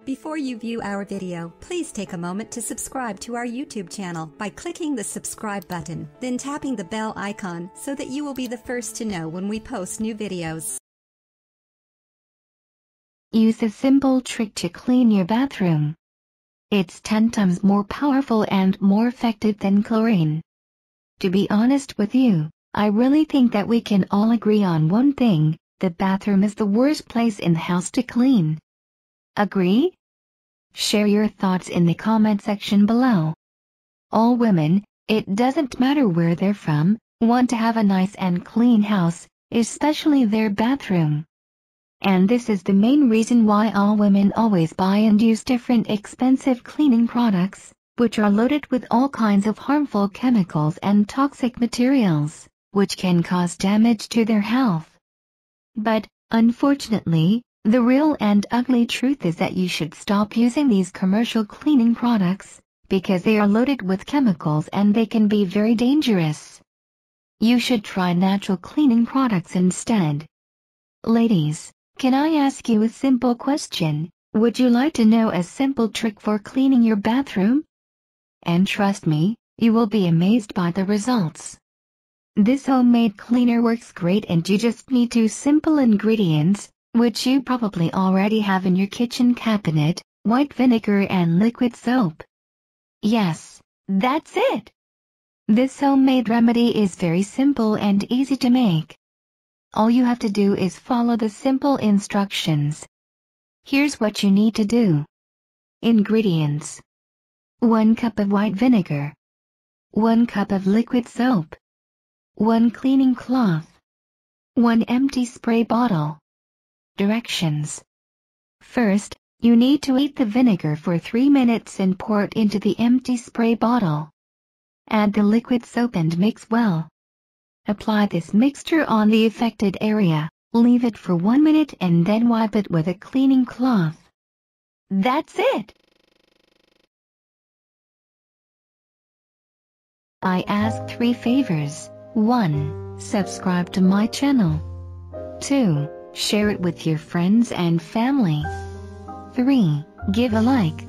Before you view our video, please take a moment to subscribe to our YouTube channel by clicking the subscribe button, then tapping the bell icon so that you will be the first to know when we post new videos. Use a simple trick to clean your bathroom. It's 10 times more powerful and more effective than chlorine. To be honest with you, I really think that we can all agree on one thing: the bathroom is the worst place in the house to clean. Agree? Share your thoughts in the comment section below. All women, it doesn't matter where they're from, want to have a nice and clean house, especially their bathroom. And this is the main reason why all women always buy and use different expensive cleaning products, which are loaded with all kinds of harmful chemicals and toxic materials, which can cause damage to their health. But, unfortunately, the real and ugly truth is that you should stop using these commercial cleaning products, because they are loaded with chemicals and they can be very dangerous. You should try natural cleaning products instead. Ladies, can I ask you a simple question? Would you like to know a simple trick for cleaning your bathroom? And trust me, you will be amazed by the results. This homemade cleaner works great and you just need 2 simple ingredients, which you probably already have in your kitchen cabinet: white vinegar and liquid soap. Yes, that's it! This homemade remedy is very simple and easy to make. All you have to do is follow the simple instructions. Here's what you need to do. Ingredients: 1 cup of white vinegar, 1 cup of liquid soap, 1 cleaning cloth, 1 empty spray bottle. Directions: first, you need to heat the vinegar for 3 minutes and pour it into the empty spray bottle. Add the liquid soap and mix well. Apply this mixture on the affected area, leave it for 1 minute and then wipe it with a cleaning cloth. That's it! I ask 3 favors. 1. Subscribe to my channel. 2. Share it with your friends and family. 3. Give a like.